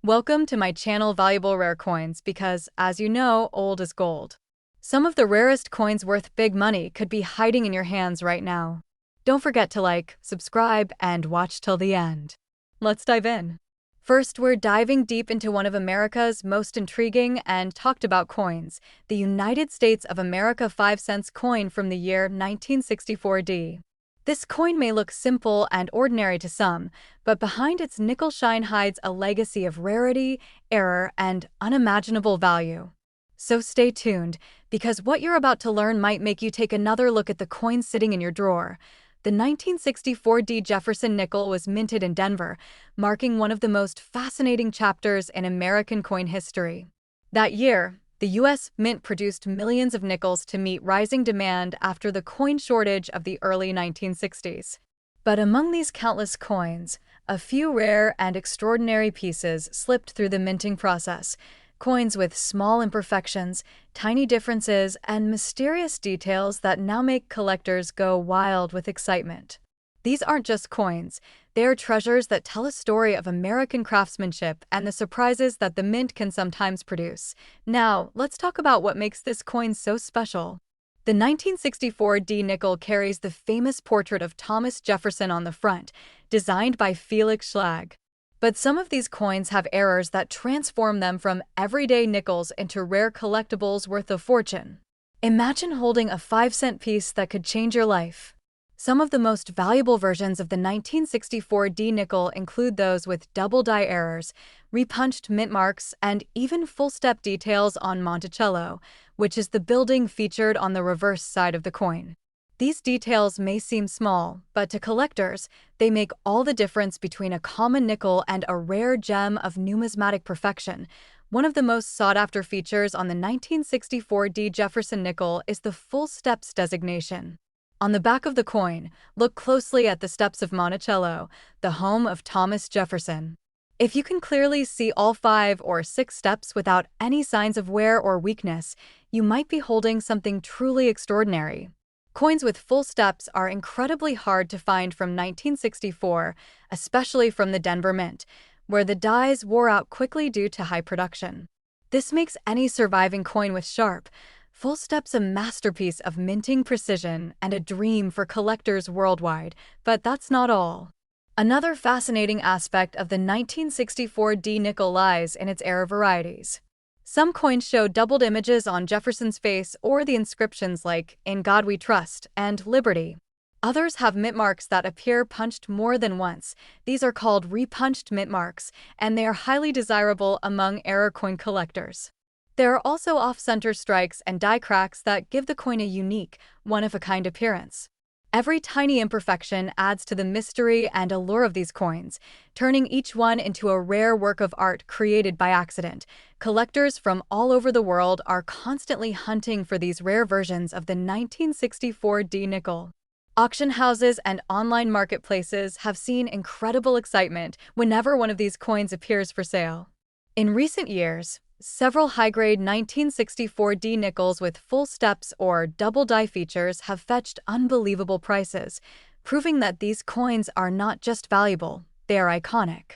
Welcome to my channel Valuable Rare Coins because, as you know, old is gold. Some of the rarest coins worth big money could be hiding in your hands right now. Don't forget to like, subscribe, and watch till the end. Let's dive in. First, we're diving deep into one of America's most intriguing and talked about coins, the United States of America 5-cent coin from the year 1964D. This coin may look simple and ordinary to some, but behind its nickel shine hides a legacy of rarity, error, and unimaginable value. So stay tuned, because what you're about to learn might make you take another look at the coin sitting in your drawer. The 1964D Jefferson nickel was minted in Denver, marking one of the most fascinating chapters in American coin history. That year, the U.S. Mint produced millions of nickels to meet rising demand after the coin shortage of the early 1960s. But among these countless coins, a few rare and extraordinary pieces slipped through the minting process. Coins with small imperfections, tiny differences, and mysterious details that now make collectors go wild with excitement. These aren't just coins, they are treasures that tell a story of American craftsmanship and the surprises that the mint can sometimes produce. Now, let's talk about what makes this coin so special. The 1964D nickel carries the famous portrait of Thomas Jefferson on the front, designed by Felix Schlag. But some of these coins have errors that transform them from everyday nickels into rare collectibles worth a fortune. Imagine holding a 5-cent piece that could change your life. Some of the most valuable versions of the 1964D nickel include those with double die errors, repunched mint marks, and even full-step details on Monticello, which is the building featured on the reverse side of the coin. These details may seem small, but to collectors, they make all the difference between a common nickel and a rare gem of numismatic perfection. One of the most sought-after features on the 1964D Jefferson nickel is the full steps designation. On the back of the coin, look closely at the steps of Monticello, the home of Thomas Jefferson. If you can clearly see all 5 or 6 steps without any signs of wear or weakness, you might be holding something truly extraordinary. Coins with full steps are incredibly hard to find from 1964, especially from the Denver Mint, where the dies wore out quickly due to high production. This makes any surviving coin with sharp, full steps a masterpiece of minting precision and a dream for collectors worldwide. But that's not all. Another fascinating aspect of the 1964D nickel lies in its error varieties. Some coins show doubled images on Jefferson's face or the inscriptions like "In God We Trust" and "Liberty." Others have mint marks that appear punched more than once. These are called repunched mint marks, and they are highly desirable among error coin collectors. There are also off-center strikes and die cracks that give the coin a unique, one-of-a-kind appearance. Every tiny imperfection adds to the mystery and allure of these coins, turning each one into a rare work of art created by accident. Collectors from all over the world are constantly hunting for these rare versions of the 1964D nickel. Auction houses and online marketplaces have seen incredible excitement whenever one of these coins appears for sale. In recent years, several high-grade 1964D nickels with full steps or double die features have fetched unbelievable prices, proving that these coins are not just valuable, they are iconic.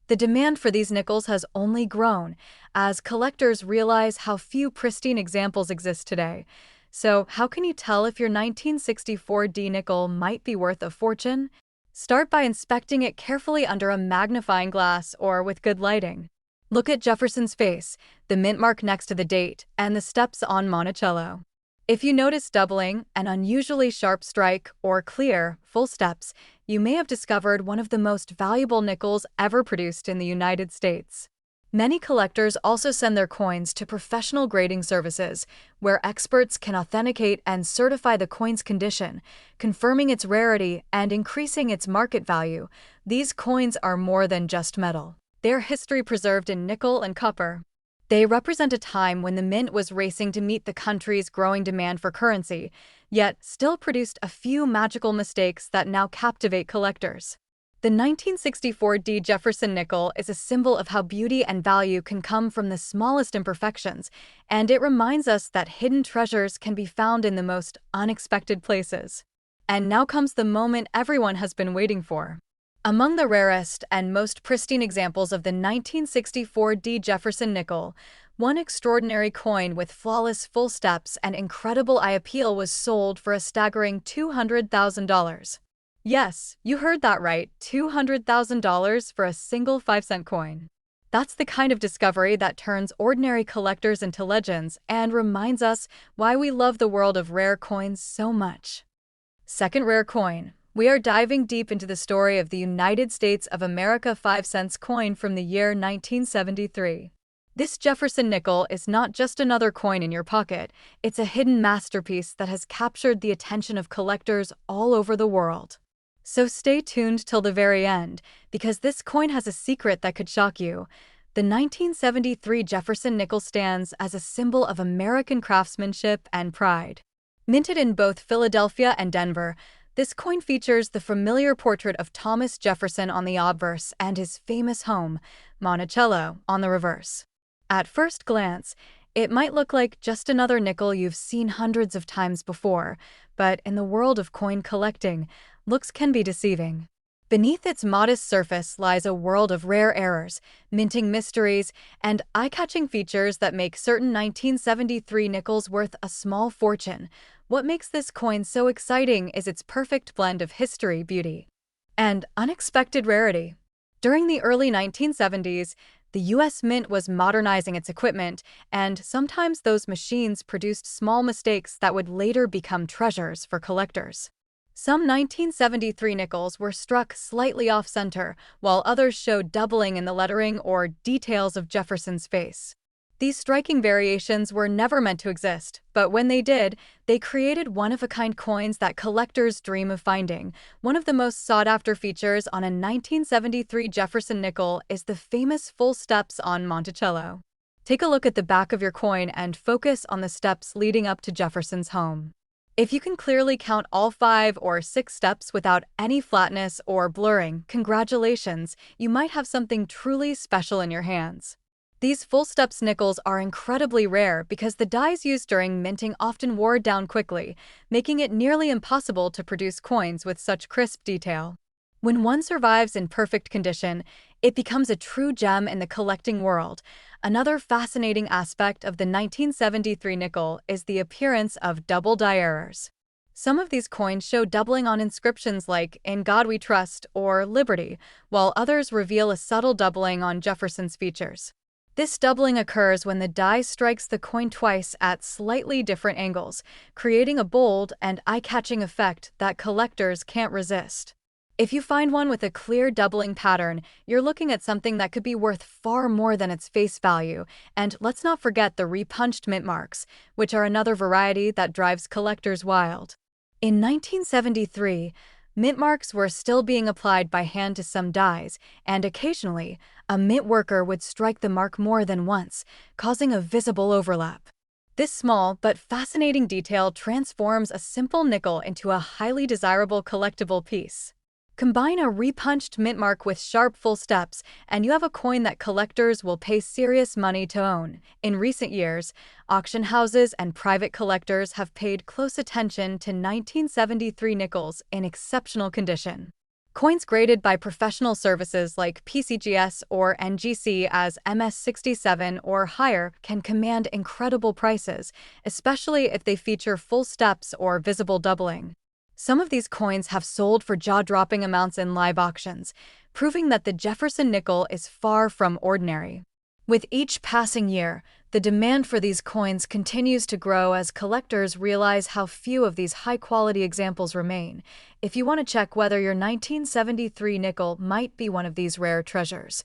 The demand for these nickels has only grown as collectors realize how few pristine examples exist today. So, how can you tell if your 1964D nickel might be worth a fortune? Start by inspecting it carefully under a magnifying glass or with good lighting. Look at Jefferson's face, the mint mark next to the date, and the steps on Monticello. If you notice doubling, an unusually sharp strike, or clear, full steps, you may have discovered one of the most valuable nickels ever produced in the United States. Many collectors also send their coins to professional grading services, where experts can authenticate and certify the coin's condition, confirming its rarity and increasing its market value. These coins are more than just metal. Their history preserved in nickel and copper. They represent a time when the mint was racing to meet the country's growing demand for currency, yet still produced a few magical mistakes that now captivate collectors. The 1964D Jefferson nickel is a symbol of how beauty and value can come from the smallest imperfections, and it reminds us that hidden treasures can be found in the most unexpected places. And now comes the moment everyone has been waiting for. Among the rarest and most pristine examples of the 1964 Jefferson nickel, one extraordinary coin with flawless full steps and incredible eye appeal was sold for a staggering $200,000. Yes, you heard that right, $200,000 for a single 5-cent coin. That's the kind of discovery that turns ordinary collectors into legends and reminds us why we love the world of rare coins so much. Second rare coin. We are diving deep into the story of the United States of America 5 cents coin from the year 1973. This Jefferson nickel is not just another coin in your pocket, it's a hidden masterpiece that has captured the attention of collectors all over the world. So stay tuned till the very end, because this coin has a secret that could shock you. The 1973 Jefferson nickel stands as a symbol of American craftsmanship and pride. Minted in both Philadelphia and Denver, this coin features the familiar portrait of Thomas Jefferson on the obverse and his famous home, Monticello, on the reverse. At first glance, it might look like just another nickel you've seen hundreds of times before, but in the world of coin collecting, looks can be deceiving. Beneath its modest surface lies a world of rare errors, minting mysteries, and eye-catching features that make certain 1973 nickels worth a small fortune. What makes this coin so exciting is its perfect blend of history, beauty, and unexpected rarity. During the early 1970s, the U.S. Mint was modernizing its equipment, and sometimes those machines produced small mistakes that would later become treasures for collectors. Some 1973 nickels were struck slightly off-center, while others showed doubling in the lettering or details of Jefferson's face. These striking variations were never meant to exist, but when they did, they created one-of-a-kind coins that collectors dream of finding. One of the most sought-after features on a 1973 Jefferson nickel is the famous full steps on Monticello. Take a look at the back of your coin and focus on the steps leading up to Jefferson's home. If you can clearly count all 5 or 6 steps without any flatness or blurring, congratulations, you might have something truly special in your hands. These full steps nickels are incredibly rare because the dyes used during minting often wore down quickly, making it nearly impossible to produce coins with such crisp detail. When one survives in perfect condition, it becomes a true gem in the collecting world. Another fascinating aspect of the 1973 nickel is the appearance of double die errors. Some of these coins show doubling on inscriptions like "In God We Trust" or "Liberty," while others reveal a subtle doubling on Jefferson's features. This doubling occurs when the die strikes the coin twice at slightly different angles, creating a bold and eye-catching effect that collectors can't resist. If you find one with a clear doubling pattern, you're looking at something that could be worth far more than its face value. And let's not forget the repunched mint marks, which are another variety that drives collectors wild. In 1973, mint marks were still being applied by hand to some dies, and occasionally, a mint worker would strike the mark more than once, causing a visible overlap. This small but fascinating detail transforms a simple nickel into a highly desirable collectible piece. Combine a repunched mint mark with sharp full steps, and you have a coin that collectors will pay serious money to own. In recent years, auction houses and private collectors have paid close attention to 1973 nickels in exceptional condition. Coins graded by professional services like PCGS or NGC as MS67 or higher can command incredible prices, especially if they feature full steps or visible doubling. Some of these coins have sold for jaw-dropping amounts in live auctions, proving that the Jefferson nickel is far from ordinary. With each passing year, the demand for these coins continues to grow as collectors realize how few of these high-quality examples remain. If you want to check whether your 1973 nickel might be one of these rare treasures,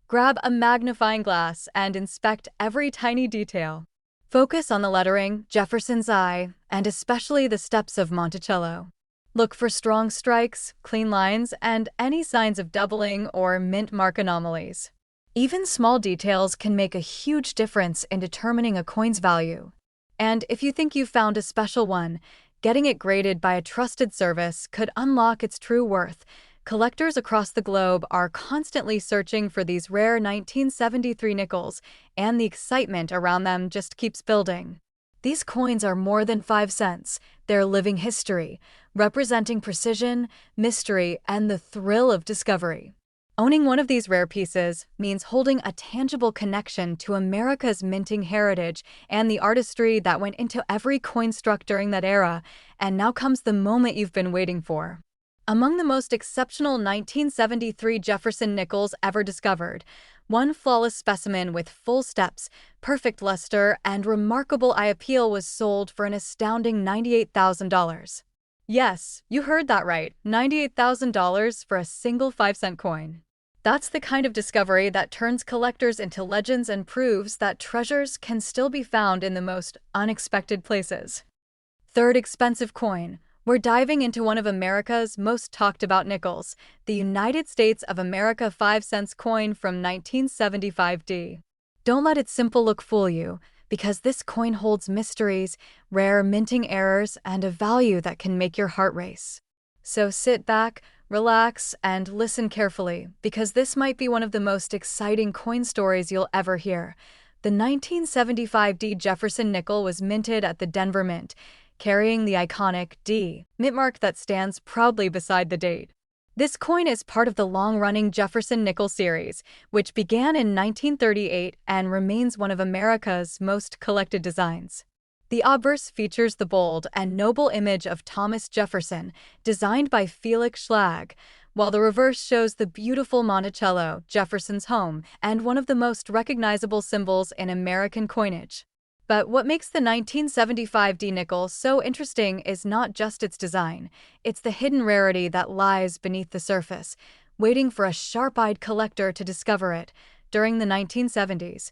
grab a magnifying glass and inspect every tiny detail. Focus on the lettering, Jefferson's eye, and especially the steps of Monticello. Look for strong strikes, clean lines, and any signs of doubling or mint mark anomalies. Even small details can make a huge difference in determining a coin's value. And if you think you've found a special one, getting it graded by a trusted service could unlock its true worth. Collectors across the globe are constantly searching for these rare 1973 nickels, and the excitement around them just keeps building. These coins are more than 5 cents. They're living history, representing precision, mystery, and the thrill of discovery. Owning one of these rare pieces means holding a tangible connection to America's minting heritage and the artistry that went into every coin struck during that era, and now comes the moment you've been waiting for. Among the most exceptional 1973 Jefferson Nickels ever discovered, one flawless specimen with full steps, perfect luster, and remarkable eye appeal was sold for an astounding $98,000. Yes, you heard that right, $98,000 for a single 5-cent coin. That's the kind of discovery that turns collectors into legends and proves that treasures can still be found in the most unexpected places. Third expensive coin. We're diving into one of America's most talked about nickels, the United States of America 5 cents coin from 1975D. Don't let its simple look fool you, because this coin holds mysteries, rare minting errors, and a value that can make your heart race. So sit back, relax, and listen carefully, because this might be one of the most exciting coin stories you'll ever hear. The 1975D Jefferson nickel was minted at the Denver Mint, carrying the iconic D mint mark that stands proudly beside the date. This coin is part of the long-running Jefferson Nickels series, which began in 1938 and remains one of America's most collected designs. The obverse features the bold and noble image of Thomas Jefferson, designed by Felix Schlag, while the reverse shows the beautiful Monticello, Jefferson's home, and one of the most recognizable symbols in American coinage. But what makes the 1975D nickel so interesting is not just its design, it's the hidden rarity that lies beneath the surface, waiting for a sharp-eyed collector to discover it. During the 1970s,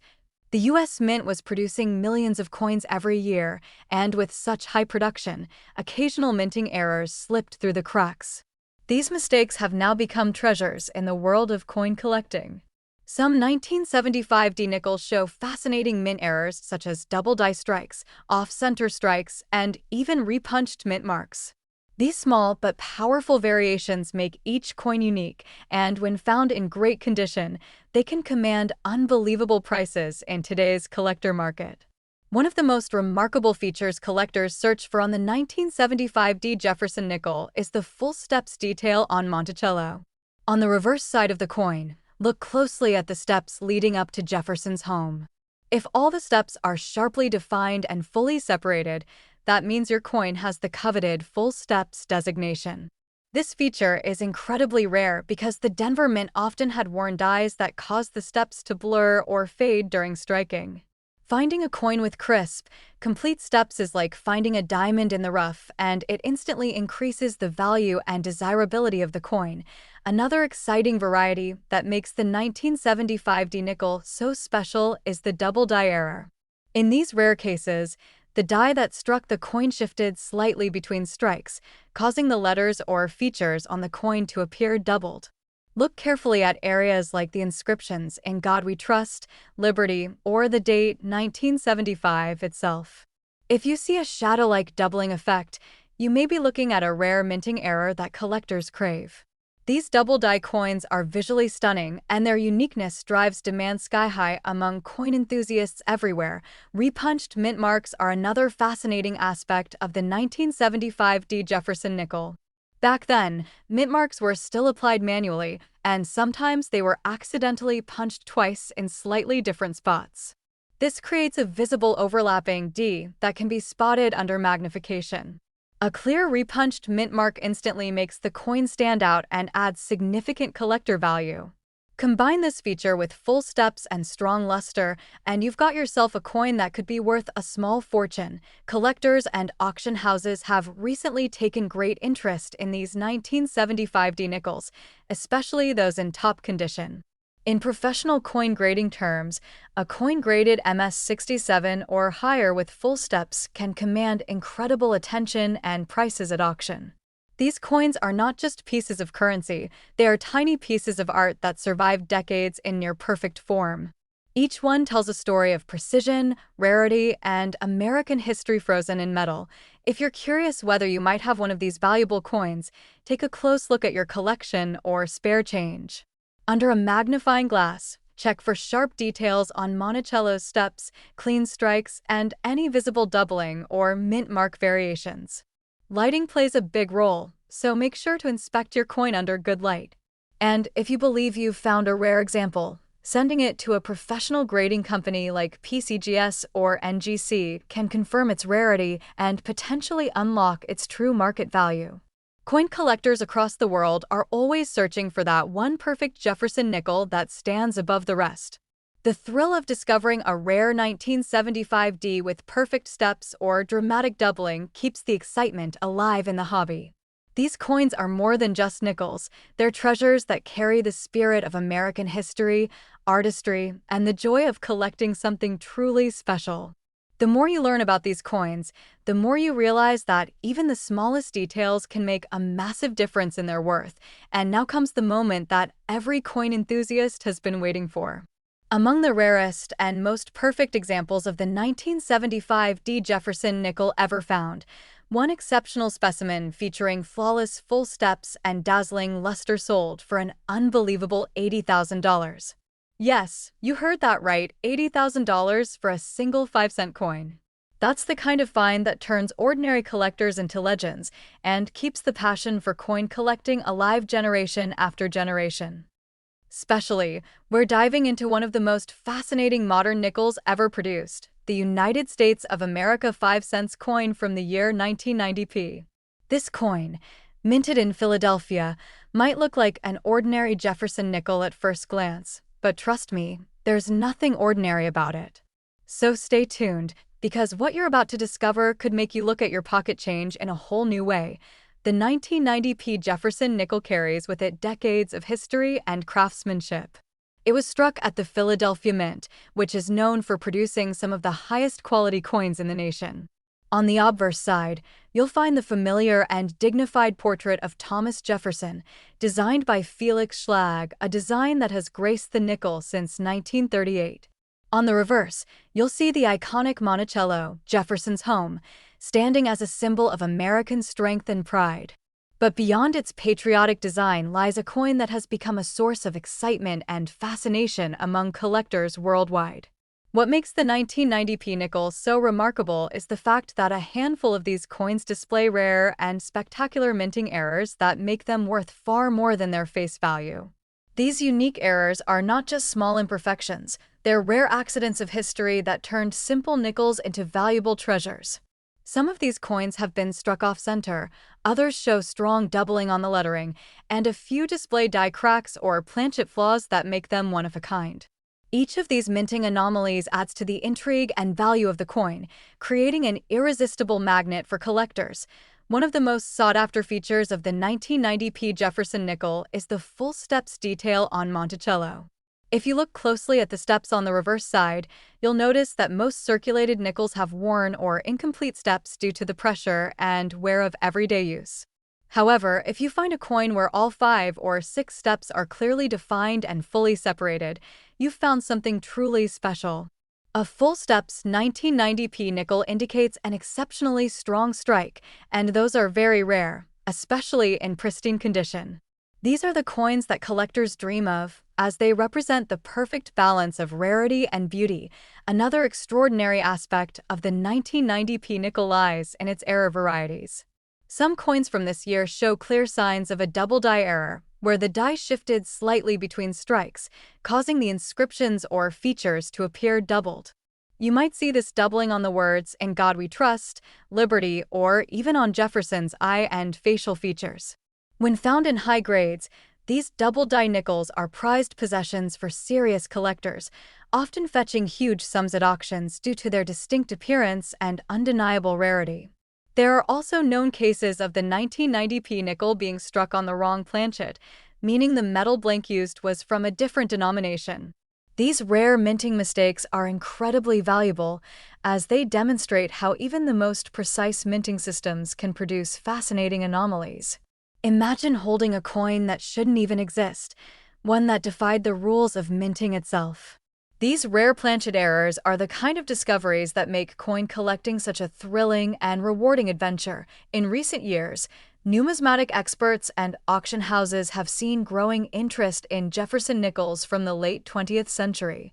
the U.S. Mint was producing millions of coins every year, and with such high production, occasional minting errors slipped through the cracks. These mistakes have now become treasures in the world of coin collecting. Some 1975D nickels show fascinating mint errors such as double die strikes, off-center strikes, and even repunched mint marks. These small but powerful variations make each coin unique, and when found in great condition, they can command unbelievable prices in today's collector market. One of the most remarkable features collectors search for on the 1975D Jefferson nickel is the full steps detail on Monticello. On the reverse side of the coin, look closely at the steps leading up to Jefferson's home. If all the steps are sharply defined and fully separated, that means your coin has the coveted full steps designation. This feature is incredibly rare because the Denver Mint often had worn dies that caused the steps to blur or fade during striking. Finding a coin with crisp, complete steps is like finding a diamond in the rough, and it instantly increases the value and desirability of the coin. Another exciting variety that makes the 1975D nickel so special is the double die error. In these rare cases, the die that struck the coin shifted slightly between strikes, causing the letters or features on the coin to appear doubled. Look carefully at areas like the inscriptions "In God We Trust," "Liberty," or the date 1975 itself. If you see a shadow-like doubling effect, you may be looking at a rare minting error that collectors crave. These double-die coins are visually stunning, and their uniqueness drives demand sky-high among coin enthusiasts everywhere. Repunched mint marks are another fascinating aspect of the 1975D Jefferson nickel. Back then, mint marks were still applied manually, and sometimes they were accidentally punched twice in slightly different spots. This creates a visible overlapping D that can be spotted under magnification. A clear repunched mint mark instantly makes the coin stand out and adds significant collector value. Combine this feature with full steps and strong luster, and you've got yourself a coin that could be worth a small fortune. Collectors and auction houses have recently taken great interest in these 1975D nickels, especially those in top condition. In professional coin grading terms, a coin graded MS67 or higher with full steps can command incredible attention and prices at auction. These coins are not just pieces of currency, they are tiny pieces of art that survived decades in near-perfect form. Each one tells a story of precision, rarity, and American history frozen in metal. If you're curious whether you might have one of these valuable coins, take a close look at your collection or spare change. Under a magnifying glass, Check for sharp details on Monticello's steps, clean strikes, and any visible doubling or mint mark variations. Lighting plays a big role, so make sure to inspect your coin under good light. And if you believe you've found a rare example, sending it to a professional grading company like PCGS or NGC can confirm its rarity and potentially unlock its true market value. Coin collectors across the world are always searching for that one perfect Jefferson nickel that stands above the rest. The thrill of discovering a rare 1975D with perfect steps or dramatic doubling keeps the excitement alive in the hobby. These coins are more than just nickels. They're treasures that carry the spirit of American history, artistry, and the joy of collecting something truly special. The more you learn about these coins, the more you realize that even the smallest details can make a massive difference in their worth. And now comes the moment that every coin enthusiast has been waiting for. Among the rarest and most perfect examples of the 1975 D. Jefferson nickel ever found, one exceptional specimen featuring flawless full steps and dazzling luster sold for an unbelievable $80,000. Yes, you heard that right, $80,000 for a single 5-cent coin. That's the kind of find that turns ordinary collectors into legends and keeps the passion for coin collecting alive generation after generation. Especially, we're diving into one of the most fascinating modern nickels ever produced, the United States of America 5-cent coin from the year 1990p. This coin, minted in Philadelphia, might look like an ordinary Jefferson nickel at first glance, but trust me, there's nothing ordinary about it. So stay tuned, because what you're about to discover could make you look at your pocket change in a whole new way. The 1990p Jefferson nickel carries with it decades of history and craftsmanship. It was struck at the Philadelphia Mint, which is known for producing some of the highest quality coins in the nation. On the obverse side, you'll find the familiar and dignified portrait of Thomas Jefferson, designed by Felix Schlag, a design that has graced the nickel since 1938. On the reverse, you'll see the iconic Monticello, Jefferson's home, standing as a symbol of American strength and pride. But beyond its patriotic design lies a coin that has become a source of excitement and fascination among collectors worldwide. What makes the 1990p nickel so remarkable is the fact that a handful of these coins display rare and spectacular minting errors that make them worth far more than their face value. These unique errors are not just small imperfections, they're rare accidents of history that turned simple nickels into valuable treasures. Some of these coins have been struck off-center, others show strong doubling on the lettering, and a few display die cracks or planchet flaws that make them one of a kind. Each of these minting anomalies adds to the intrigue and value of the coin, creating an irresistible magnet for collectors. One of the most sought-after features of the 1990p Jefferson nickel is the full steps detail on Monticello. If you look closely at the steps on the reverse side, you'll notice that most circulated nickels have worn or incomplete steps due to the pressure and wear of everyday use. However, if you find a coin where all 5 or 6 steps are clearly defined and fully separated, you've found something truly special. A full steps 1990p nickel indicates an exceptionally strong strike, and those are very rare, especially in pristine condition. These are the coins that collectors dream of, as they represent the perfect balance of rarity and beauty. Another extraordinary aspect of the 1990p nickel lies in its error varieties. Some coins from this year show clear signs of a double die error, where the die shifted slightly between strikes, causing the inscriptions or features to appear doubled. You might see this doubling on the words "In God We Trust," "Liberty," or even on Jefferson's eye and facial features. When found in high grades, these double die nickels are prized possessions for serious collectors, often fetching huge sums at auctions due to their distinct appearance and undeniable rarity. There are also known cases of the 1990p nickel being struck on the wrong planchet, meaning the metal blank used was from a different denomination. These rare minting mistakes are incredibly valuable, as they demonstrate how even the most precise minting systems can produce fascinating anomalies. Imagine holding a coin that shouldn't even exist, one that defied the rules of minting itself. These rare planchet errors are the kind of discoveries that make coin collecting such a thrilling and rewarding adventure. In recent years, Numismatic experts and auction houses have seen growing interest in Jefferson nickels from the late 20th century,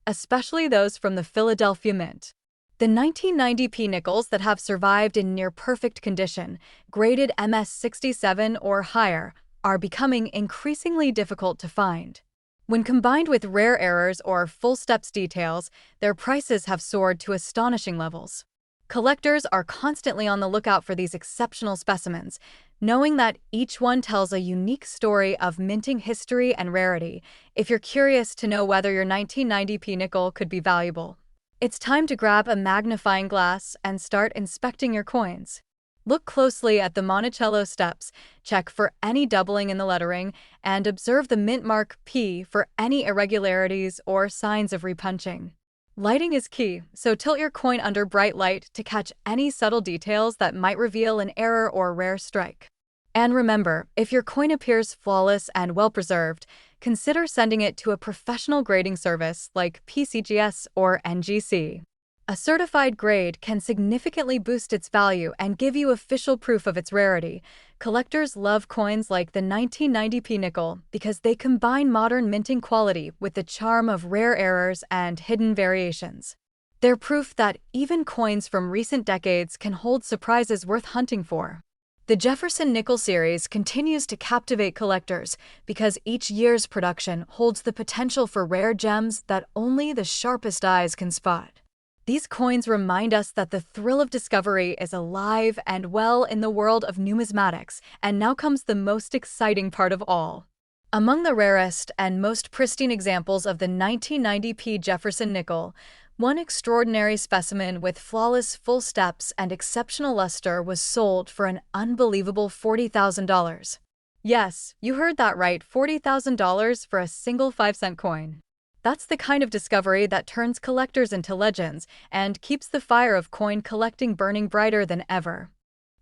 especially those from the Philadelphia Mint. The 1990p nickels that have survived in near-perfect condition, graded MS67 or higher, are becoming increasingly difficult to find. When combined with rare errors or full steps details, their prices have soared to astonishing levels. Collectors are constantly on the lookout for these exceptional specimens, knowing that each one tells a unique story of minting history and rarity. If you're curious to know whether your 1990p nickel could be valuable, it's time to grab a magnifying glass and start inspecting your coins. Look closely at the Monticello steps, check for any doubling in the lettering, and observe the mint mark P for any irregularities or signs of repunching. Lighting is key, so tilt your coin under bright light to catch any subtle details that might reveal an error or rare strike. And remember, if your coin appears flawless and well-preserved, consider sending it to a professional grading service like PCGS or NGC. A certified grade can significantly boost its value and give you official proof of its rarity. Collectors love coins like the 1990p nickel because they combine modern minting quality with the charm of rare errors and hidden variations. They're proof that even coins from recent decades can hold surprises worth hunting for. The Jefferson Nickel series continues to captivate collectors because each year's production holds the potential for rare gems that only the sharpest eyes can spot. These coins remind us that the thrill of discovery is alive and well in the world of numismatics, and now comes the most exciting part of all. Among the rarest and most pristine examples of the 1990p Jefferson nickel, one extraordinary specimen with flawless full steps and exceptional luster was sold for an unbelievable $40,000. Yes, you heard that right, $40,000 for a single 5-cent coin. That's the kind of discovery that turns collectors into legends and keeps the fire of coin collecting burning brighter than ever.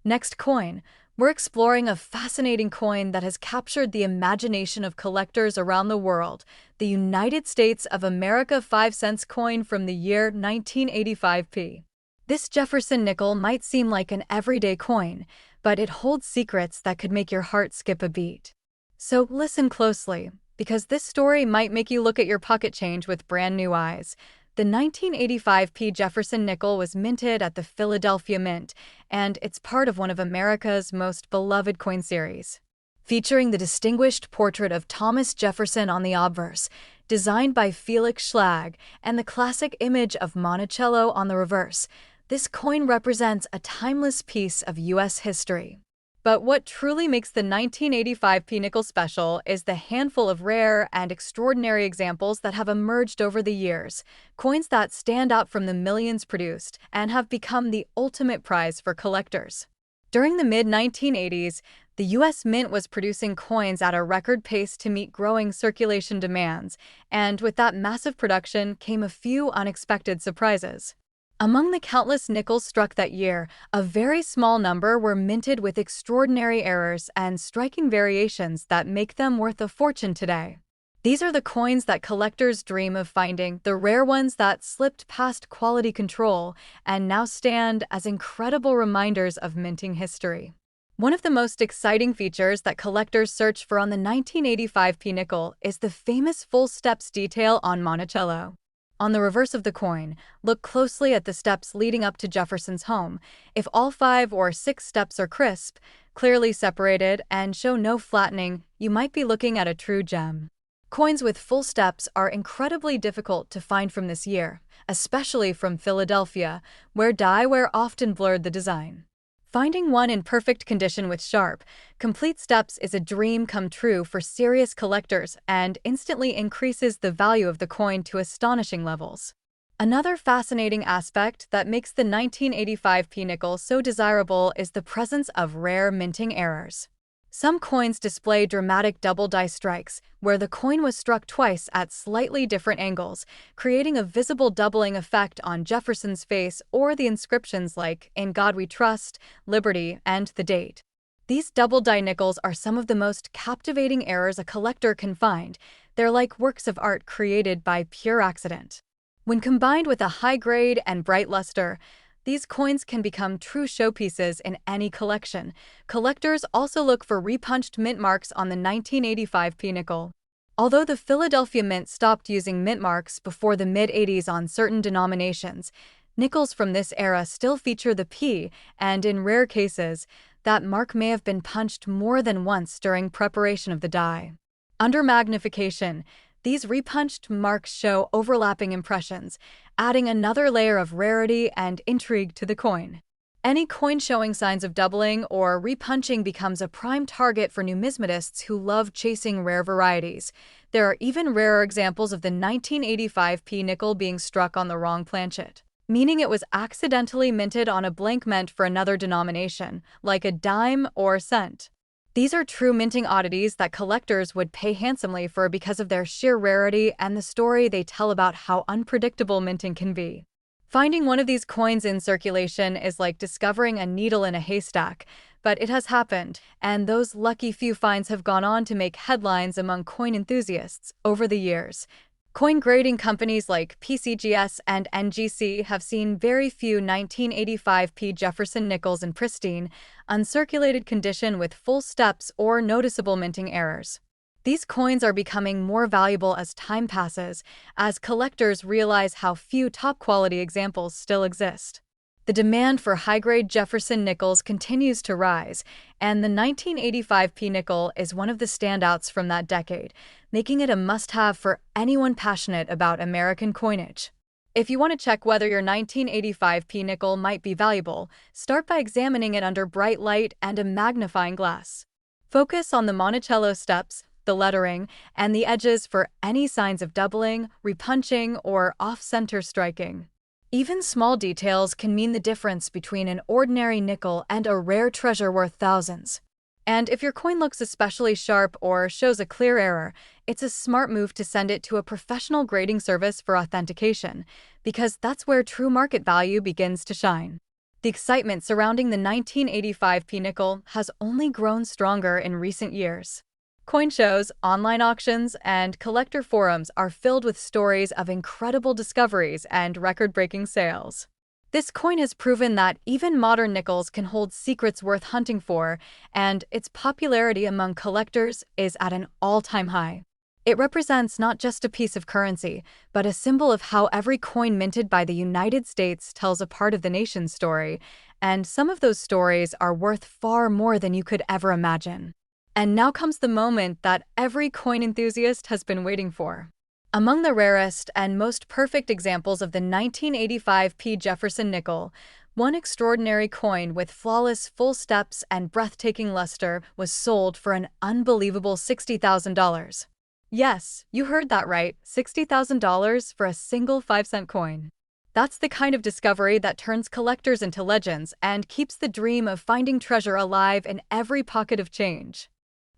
Next coin, we're exploring a fascinating coin that has captured the imagination of collectors around the world, the United States of America 5-cent coin from the year 1985p. This Jefferson nickel might seem like an everyday coin, but it holds secrets that could make your heart skip a beat. So listen closely, because this story might make you look at your pocket change with brand new eyes. The 1985p Jefferson nickel was minted at the Philadelphia Mint, and it's part of one of America's most beloved coin series. Featuring the distinguished portrait of Thomas Jefferson on the obverse, designed by Felix Schlag, and the classic image of Monticello on the reverse, this coin represents a timeless piece of U.S. history. But what truly makes the 1985p nickel special is the handful of rare and extraordinary examples that have emerged over the years, coins that stand out from the millions produced and have become the ultimate prize for collectors. During the mid-1980s, the U.S. Mint was producing coins at a record pace to meet growing circulation demands, and with that massive production came a few unexpected surprises. Among the countless nickels struck that year, a very small number were minted with extraordinary errors and striking variations that make them worth a fortune today. These are the coins that collectors dream of finding, the rare ones that slipped past quality control and now stand as incredible reminders of minting history. One of the most exciting features that collectors search for on the 1985p nickel is the famous full steps detail on Monticello. On the reverse of the coin, look closely at the steps leading up to Jefferson's home. If all 5 or 6 steps are crisp, clearly separated, and show no flattening, you might be looking at a true gem. Coins with full steps are incredibly difficult to find from this year, especially from Philadelphia, where dye-wear often blurred the design. Finding one in perfect condition with sharp, complete steps is a dream come true for serious collectors and instantly increases the value of the coin to astonishing levels. Another fascinating aspect that makes the 1985p nickel so desirable is the presence of rare minting errors. Some coins display dramatic double die strikes, where the coin was struck twice at slightly different angles, creating a visible doubling effect on Jefferson's face or the inscriptions like, "In God We Trust," "Liberty," and the date. These double die nickels are some of the most captivating errors a collector can find. They're like works of art created by pure accident. When combined with a high grade and bright luster, These coins can become true showpieces in any collection. Collectors also look for repunched mint marks on the 1985 nickel. Although the Philadelphia Mint stopped using mint marks before the mid-80s on certain denominations, nickels from this era still feature the P, and in rare cases, that mark may have been punched more than once during preparation of the die. Under magnification, these repunched marks show overlapping impressions, adding another layer of rarity and intrigue to the coin. Any coin showing signs of doubling or repunching becomes a prime target for numismatists who love chasing rare varieties. There are even rarer examples of the 1985 nickel being struck on the wrong planchet, meaning it was accidentally minted on a blank meant for another denomination, like a dime or cent. These are true minting oddities that collectors would pay handsomely for because of their sheer rarity and the story they tell about how unpredictable minting can be. Finding one of these coins in circulation is like discovering a needle in a haystack, but it has happened, and those lucky few finds have gone on to make headlines among coin enthusiasts over the years. Coin grading companies like PCGS and NGC have seen very few 1985 Jefferson Nickels in pristine, uncirculated condition with full steps or noticeable minting errors. These coins are becoming more valuable as time passes, as collectors realize how few top-quality examples still exist. The demand for high-grade Jefferson Nickels continues to rise, and the 1985 nickel is one of the standouts from that decade, making it a must-have for anyone passionate about American coinage. If you want to check whether your 1985 nickel might be valuable, start by examining it under bright light and a magnifying glass. Focus on the Monticello steps, the lettering, and the edges for any signs of doubling, repunching, or off-center striking. Even small details can mean the difference between an ordinary nickel and a rare treasure worth thousands. And if your coin looks especially sharp or shows a clear error, it's a smart move to send it to a professional grading service for authentication, because that's where true market value begins to shine. The excitement surrounding the 1985 nickel has only grown stronger in recent years. Coin shows, online auctions, and collector forums are filled with stories of incredible discoveries and record-breaking sales. This coin has proven that even modern nickels can hold secrets worth hunting for, and its popularity among collectors is at an all-time high. It represents not just a piece of currency, but a symbol of how every coin minted by the United States tells a part of the nation's story, and some of those stories are worth far more than you could ever imagine. And now comes the moment that every coin enthusiast has been waiting for. Among the rarest and most perfect examples of the 1985 Jefferson nickel, one extraordinary coin with flawless full steps and breathtaking luster was sold for an unbelievable $60,000. Yes, you heard that right, $60,000 for a single 5-cent coin. That's the kind of discovery that turns collectors into legends and keeps the dream of finding treasure alive in every pocket of change.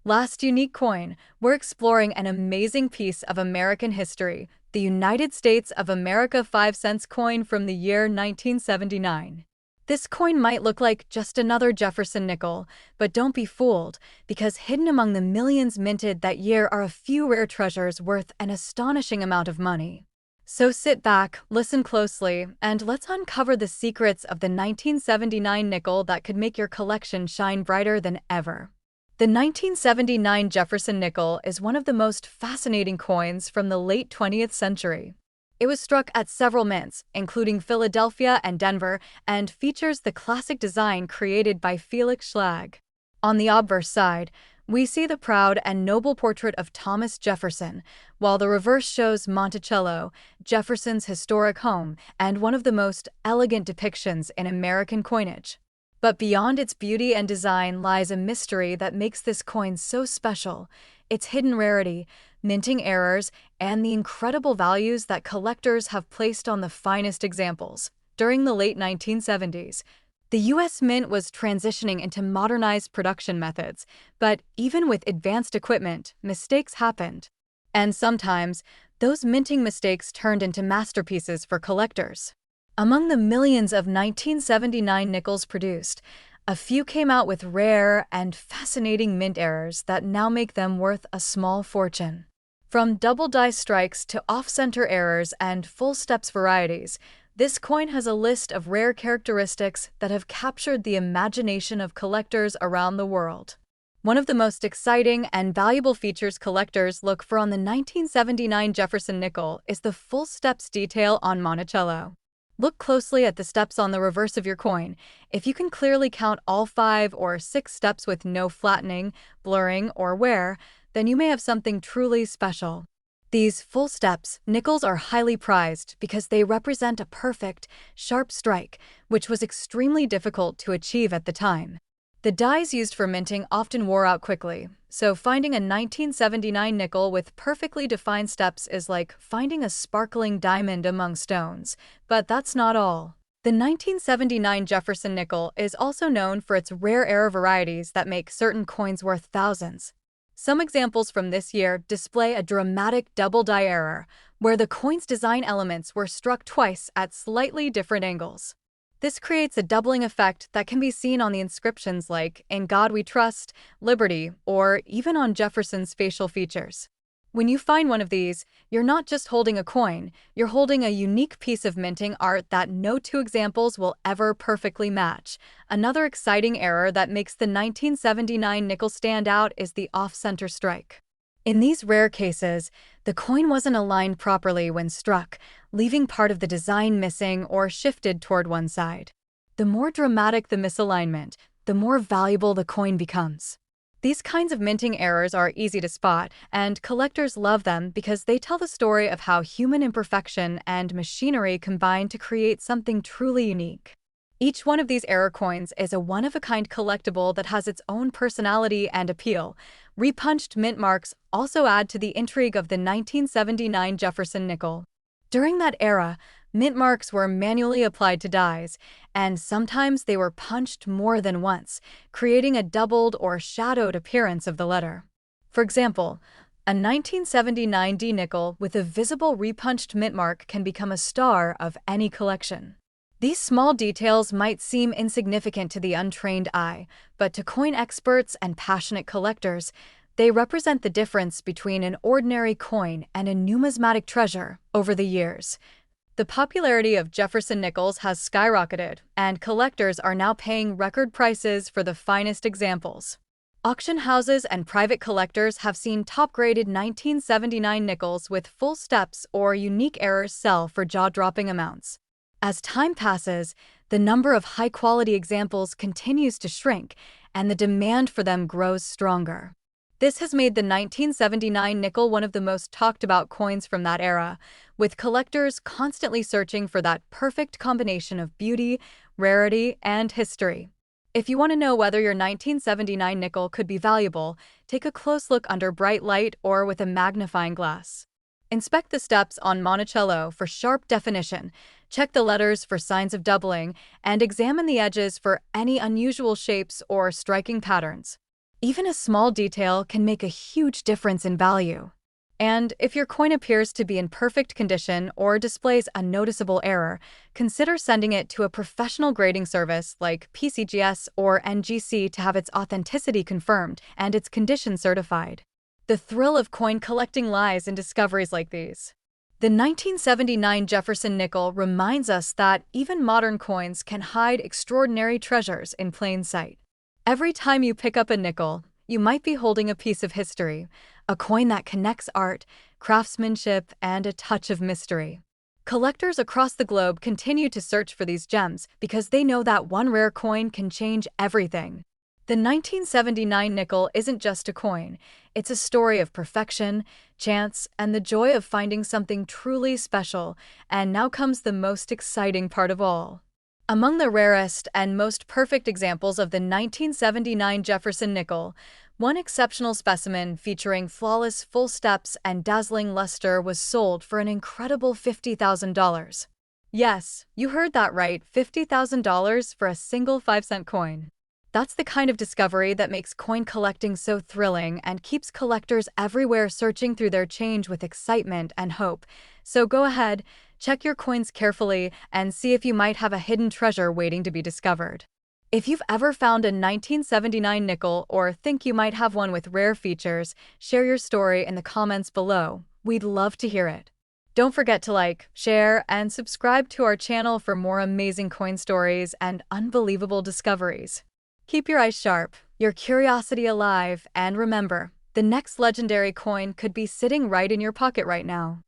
Last unique coin, we're exploring an amazing piece of American history, the United States of America 5-cent coin from the year 1979. This coin might look like just another Jefferson nickel, but don't be fooled, because hidden among the millions minted that year are a few rare treasures worth an astonishing amount of money. So sit back, listen closely, and let's uncover the secrets of the 1979 nickel that could make your collection shine brighter than ever. The 1979 Jefferson nickel is one of the most fascinating coins from the late 20th century. It was struck at several mints, including Philadelphia and Denver, and features the classic design created by Felix Schlag. On the obverse side, we see the proud and noble portrait of Thomas Jefferson, while the reverse shows Monticello, Jefferson's historic home and one of the most elegant depictions in American coinage. But beyond its beauty and design lies a mystery that makes this coin so special: its hidden rarity, minting errors, and the incredible values that collectors have placed on the finest examples. During the late 1970s, the U.S. Mint was transitioning into modernized production methods, but even with advanced equipment, mistakes happened. And sometimes, those minting mistakes turned into masterpieces for collectors. Among the millions of 1979 nickels produced, a few came out with rare and fascinating mint errors that now make them worth a small fortune. From double die strikes to off-center errors and full steps varieties, This coin has a list of rare characteristics that have captured the imagination of collectors around the world. One of the most exciting and valuable features collectors look for on the 1979 Jefferson nickel is the full steps detail on Monticello. Look closely at the steps on the reverse of your coin. If you can clearly count all 5 or 6 steps with no flattening, blurring, or wear, then you may have something truly special. These full steps nickels are highly prized because they represent a perfect, sharp strike, which was extremely difficult to achieve at the time. The dyes used for minting often wore out quickly, so finding a 1979 nickel with perfectly defined steps is like finding a sparkling diamond among stones. But that's not all. The 1979 Jefferson nickel is also known for its rare error varieties that make certain coins worth thousands. Some examples from this year display a dramatic double die error, where the coin's design elements were struck twice at slightly different angles. This creates a doubling effect that can be seen on the inscriptions like "In God We Trust," "Liberty," or even on Jefferson's facial features. When you find one of these, you're not just holding a coin, you're holding a unique piece of minting art that no two examples will ever perfectly match. Another exciting error that makes the 1979 nickel stand out is the off-center strike. In these rare cases, the coin wasn't aligned properly when struck, leaving part of the design missing or shifted toward one side. The more dramatic the misalignment, the more valuable the coin becomes. These kinds of minting errors are easy to spot, and collectors love them because they tell the story of how human imperfection and machinery combine to create something truly unique. Each one of these error coins is a one-of-a-kind collectible that has its own personality and appeal. Repunched mint marks also add to the intrigue of the 1979 Jefferson nickel. During that era, mint marks were manually applied to dies, and sometimes they were punched more than once, creating a doubled or shadowed appearance of the letter. For example, a 1979 D nickel with a visible repunched mint mark can become a star of any collection. These small details might seem insignificant to the untrained eye, but to coin experts and passionate collectors, they represent the difference between an ordinary coin and a numismatic treasure over the years. The popularity of Jefferson nickels has skyrocketed, and collectors are now paying record prices for the finest examples. Auction houses and private collectors have seen top-graded 1979 nickels with full steps or unique errors sell for jaw-dropping amounts. As time passes, the number of high-quality examples continues to shrink, and the demand for them grows stronger. This has made the 1979 nickel one of the most talked-about coins from that era, with collectors constantly searching for that perfect combination of beauty, rarity, and history. If you want to know whether your 1979 nickel could be valuable, take a close look under bright light or with a magnifying glass. Inspect the steps on Monticello for sharp definition, check the letters for signs of doubling, and examine the edges for any unusual shapes or striking patterns. Even a small detail can make a huge difference in value. And if your coin appears to be in perfect condition or displays a noticeable error, consider sending it to a professional grading service like PCGS or NGC to have its authenticity confirmed and its condition certified. The thrill of coin collecting lies in discoveries like these. The 1979 Jefferson nickel reminds us that even modern coins can hide extraordinary treasures in plain sight. Every time you pick up a nickel, you might be holding a piece of history, a coin that connects art, craftsmanship, and a touch of mystery. Collectors across the globe continue to search for these gems because they know that one rare coin can change everything. The 1979 nickel isn't just a coin, it's a story of perfection, chance, and the joy of finding something truly special, and now comes the most exciting part of all. Among the rarest and most perfect examples of the 1979 Jefferson nickel, one exceptional specimen featuring flawless full steps and dazzling luster was sold for an incredible $50,000. Yes, you heard that right, $50,000 for a single 5-cent coin. That's the kind of discovery that makes coin collecting so thrilling and keeps collectors everywhere searching through their change with excitement and hope. So go ahead, check your coins carefully, and see if you might have a hidden treasure waiting to be discovered. If you've ever found a 1979 nickel or think you might have one with rare features, share your story in the comments below. We'd love to hear it. Don't forget to like, share, and subscribe to our channel for more amazing coin stories and unbelievable discoveries. Keep your eyes sharp, your curiosity alive, and remember, the next legendary coin could be sitting right in your pocket right now.